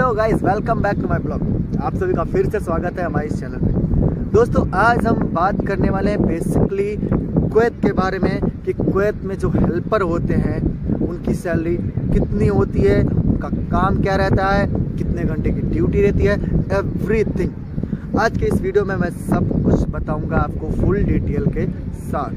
Hello guys, welcome back to my blog. आप सभी का फिर से स्वागत है हमारे इस चैनल पे। दोस्तों, आज हम बात करने वाले हैं बेसिकली कुवैत के बारे में कि कुवैत में जो हेल्पर होते हैं उनकी सैलरी कितनी होती है, उनका काम क्या रहता है, कितने घंटे की ड्यूटी रहती है, एवरीथिंग। आज के इस वीडियो में मैं सब कुछ बताऊंगा आपको फुल डिटेल के साथ,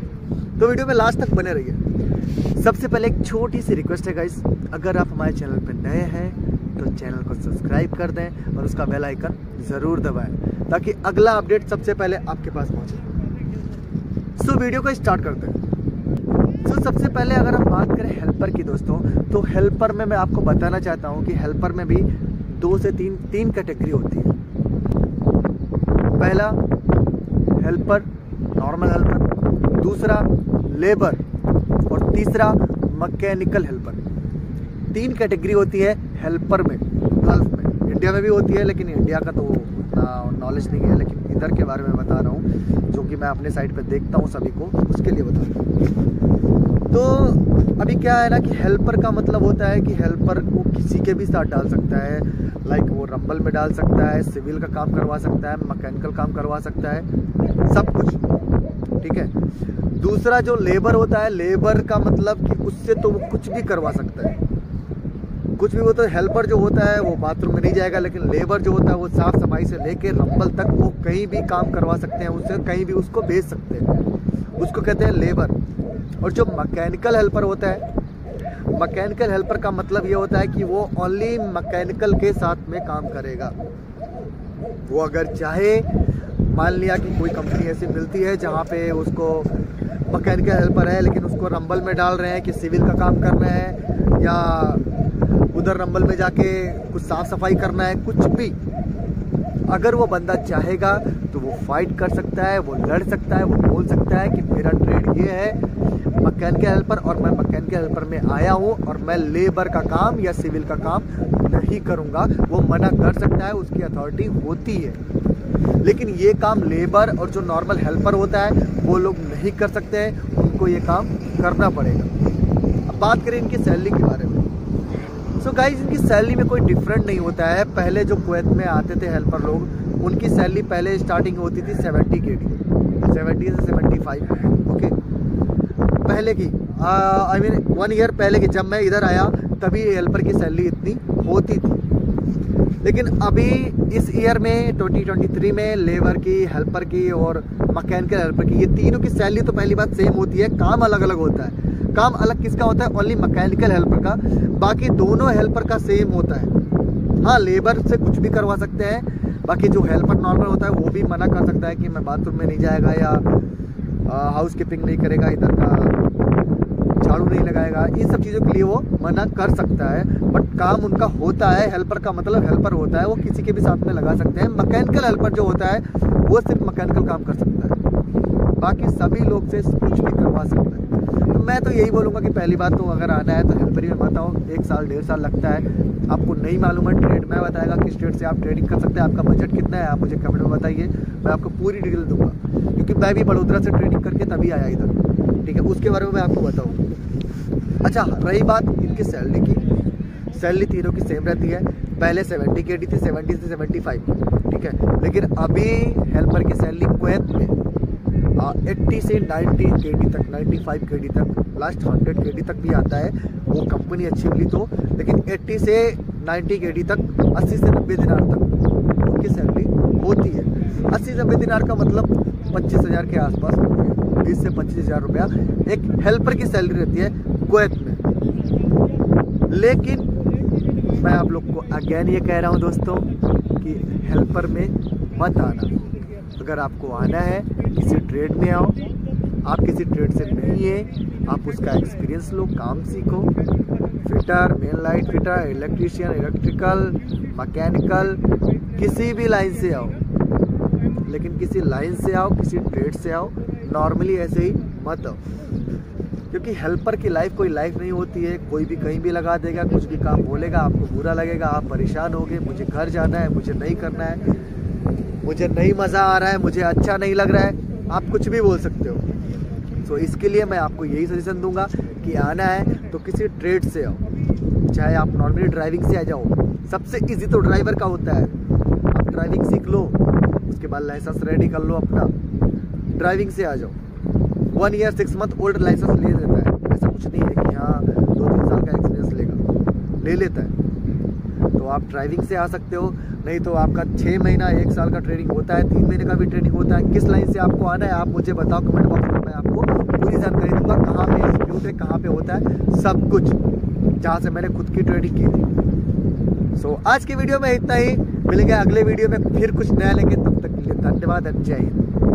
तो वीडियो में लास्ट तक बने रहिए। सबसे पहले एक छोटी सी रिक्वेस्ट है गाइस, अगर आप हमारे चैनल पर नए हैं तो चैनल को सब्सक्राइब कर दें और उसका बेल आइकन ज़रूर दबाएं ताकि अगला अपडेट सबसे पहले आपके पास पहुंचे। सो वीडियो को स्टार्ट करते हैं। सो सबसे पहले अगर हम बात करें हेल्पर की दोस्तों, तो हेल्पर में मैं आपको बताना चाहता हूं कि हेल्पर में भी 2 से 3 कैटेगरी होती है। पहला हेल्पर, नॉर्मल हेल्पर, दूसरा लेबर और तीसरा मैकेनिकल हेल्पर। 3 कैटेगरी होती है हेल्पर में गल्फ में। इंडिया में भी होती है, लेकिन इंडिया का तो नॉलेज नहीं है, लेकिन इधर के बारे में बता रहा हूँ जो कि मैं अपने साइड पे देखता हूँ सभी को, उसके लिए बता रहा हूँ। तो अभी क्या है ना कि हेल्पर का मतलब होता है कि हेल्पर को किसी के भी साथ डाल सकता है, लाइक वो रंबल में डाल सकता है, सिविल का काम करवा सकता है, मैकेनिकल काम करवा सकता है, सब कुछ ठीक है। दूसरा जो लेबर होता है, लेबर का मतलब कि उससे तो वो कुछ भी करवा सकता है, कुछ भी। वो तो हेल्पर जो होता है वो बाथरूम में नहीं जाएगा, लेकिन लेबर जो होता है वो साफ सफाई से लेके रंबल तक वो कहीं भी काम करवा सकते हैं, उससे कहीं भी उसको भेज सकते हैं, उसको कहते हैं लेबर। और जो मैकेनिकल हेल्पर होता है, मैकेनिकल हेल्पर का मतलब ये होता है कि वो ओनली मैकेनिकल के साथ में काम करेगा। वो अगर चाहे, मान लिया कि कोई कंपनी ऐसी मिलती है जहाँ पे उसको मैकेनिकल हेल्पर है लेकिन उसको रंबल में डाल रहे हैं कि सिविल का काम करना है या उधर रंबल में जाके कुछ साफ सफाई करना है, कुछ भी अगर वो बंदा चाहेगा तो वो फाइट कर सकता है, वो लड़ सकता है, वो बोल सकता है कि मेरा ट्रेड ये है मैकेनिकल हेल्पर और मैं मैकेनिकल हेल्पर में आया हूँ और मैं लेबर का काम या सिविल का काम नहीं करूँगा। वो मना कर सकता है, उसकी अथॉरिटी होती है। लेकिन ये काम लेबर और जो नॉर्मल हेल्पर होता है वो लोग नहीं कर सकते हैं, उनको ये काम करना पड़ेगा। अब बात करें इनकी सैलरी के बारे में। सो गाइस, इनकी सैलरी में कोई डिफरेंट नहीं होता है। पहले जो कुवैत में आते थे हेल्पर लोग, उनकी सैलरी पहले स्टार्टिंग होती थी 70 KD, 70 से 75। ओके, पहले की आई मीन 1 ईयर पहले की, जब मैं इधर आया तभी हेल्पर की सैलरी इतनी होती थी। लेकिन अभी इस ईयर में 2023 में लेबर की, हेल्पर की और मैकेनिकल हेल्पर की, ये तीनों की सैलरी तो पहली बात सेम होती है, काम अलग अलग होता है। काम अलग किसका होता है? ओनली मैकेनिकल हेल्पर का। बाकी दोनों हेल्पर का सेम होता है। हाँ, लेबर से कुछ भी करवा सकते हैं, बाकी जो हेल्पर नॉर्मल होता है वो भी मना कर सकता है कि मैं बाथरूम में नहीं जाएगा या हाउस कीपिंग नहीं करेगा, इधर का झाड़ू नहीं लगाएगा, इन सब चीज़ों के लिए वो मना कर सकता है। बट काम उनका होता है। हेल्पर का मतलब हेल्पर होता है, वो किसी के भी साथ में लगा सकते हैं। मैकेनिकल हेल्पर जो होता है वो सिर्फ मैकेनिकल काम कर सकता है, बाकी सभी लोग से कुछ भी करवा सकता है। तो मैं तो यही बोलूँगा कि पहली बात तो अगर आना है तो हेल्पर ही में मत आओ। 1 साल 1.5 साल लगता है। आपको नहीं मालूम है ट्रेड, मैं बताएगा किस ट्रेड से आप ट्रेडिंग कर सकते हैं, आपका बजट कितना है आप मुझे कमेंट में बताइए, मैं आपको पूरी डिटेल दूंगा, क्योंकि मैं भी बड़ोदरा से ट्रेडिंग करके तभी आया इधर, ठीक है। उसके बारे में मैं आपको बताऊँगा। अच्छा, रही बात इनकी सैलरी की, सैलरी तीनों की सेम रहती है। पहले 70 KD थी, 70 से 75, ठीक है। लेकिन अभी हेल्पर की सैलरी कुवैत में 80 से 90 KD तक, 95 KD तक, लास्ट 100 KD तक भी आता है। वो कंपनी अच्छी मिली तो, लेकिन 80 से 90 KD तक, 80 से 90 दिनार तक उनकी सैलरी होती है। 80 से 90 दिनार का मतलब 25,000 के आसपास, 20 से 25,000 रुपया एक हेल्पर की सैलरी रहती है कुवैत में। लेकिन मैं आप लोग को अगेन ये कह रहा हूँ दोस्तों कि हेल्पर में मत आना। अगर आपको आना है किसी ट्रेड में आओ, आप किसी ट्रेड से नहीं है, आप उसका एक्सपीरियंस लो, काम सीखो। Fitter, main light fitter, electrician, electrical, mechanical, किसी भी लाइन से आओ, लेकिन किसी लाइन से आओ, किसी ट्रेड से आओ, नॉर्मली ऐसे ही मत आओ। क्योंकि हेल्पर की लाइफ कोई लाइफ नहीं होती है। कोई भी कहीं भी लगा देगा, कुछ भी काम बोलेगा, आपको बुरा लगेगा, आप परेशान होगे, मुझे घर जाना है, मुझे नहीं करना है, मुझे नहीं मज़ा आ रहा है, मुझे अच्छा नहीं लग रहा है, आप कुछ भी बोल सकते हो। सो इसके लिए मैं आपको यही सजेशन दूंगा कि आना है तो किसी ट्रेड से आओ, चाहे आप नॉर्मली ड्राइविंग से आ जाओ, सबसे इजी तो ड्राइवर का होता है। आप ड्राइविंग सीख लो, उसके बाद लाइसेंस रेडी कर लो अपना, ड्राइविंग से आ जाओ। 1 ईयर 6 मंथ ओल्ड लाइसेंस ले लेता है, ऐसा कुछ नहीं है कि हाँ 2-3 साल का एक्सपीरियंस लेगा, ले लेता है। तो आप ड्राइविंग से आ सकते हो, नहीं तो आपका 6 महीना 1 साल का ट्रेनिंग होता है, 3 महीने का भी ट्रेनिंग होता है। किस लाइन से आपको आना है आप मुझे बताओ कमेंट बॉक्स में, मैं आपको पूरी जानकारी दूंगा कहाँ पे इंस्टीट्यूट है, कहाँ पे होता है, सब कुछ, जहाँ से मैंने खुद की ट्रेनिंग की थी। सो आज की वीडियो में इतना ही, मिलेंगे अगले वीडियो में फिर कुछ नया लेके, तब तक के लिए धन्यवाद, जय हिंद।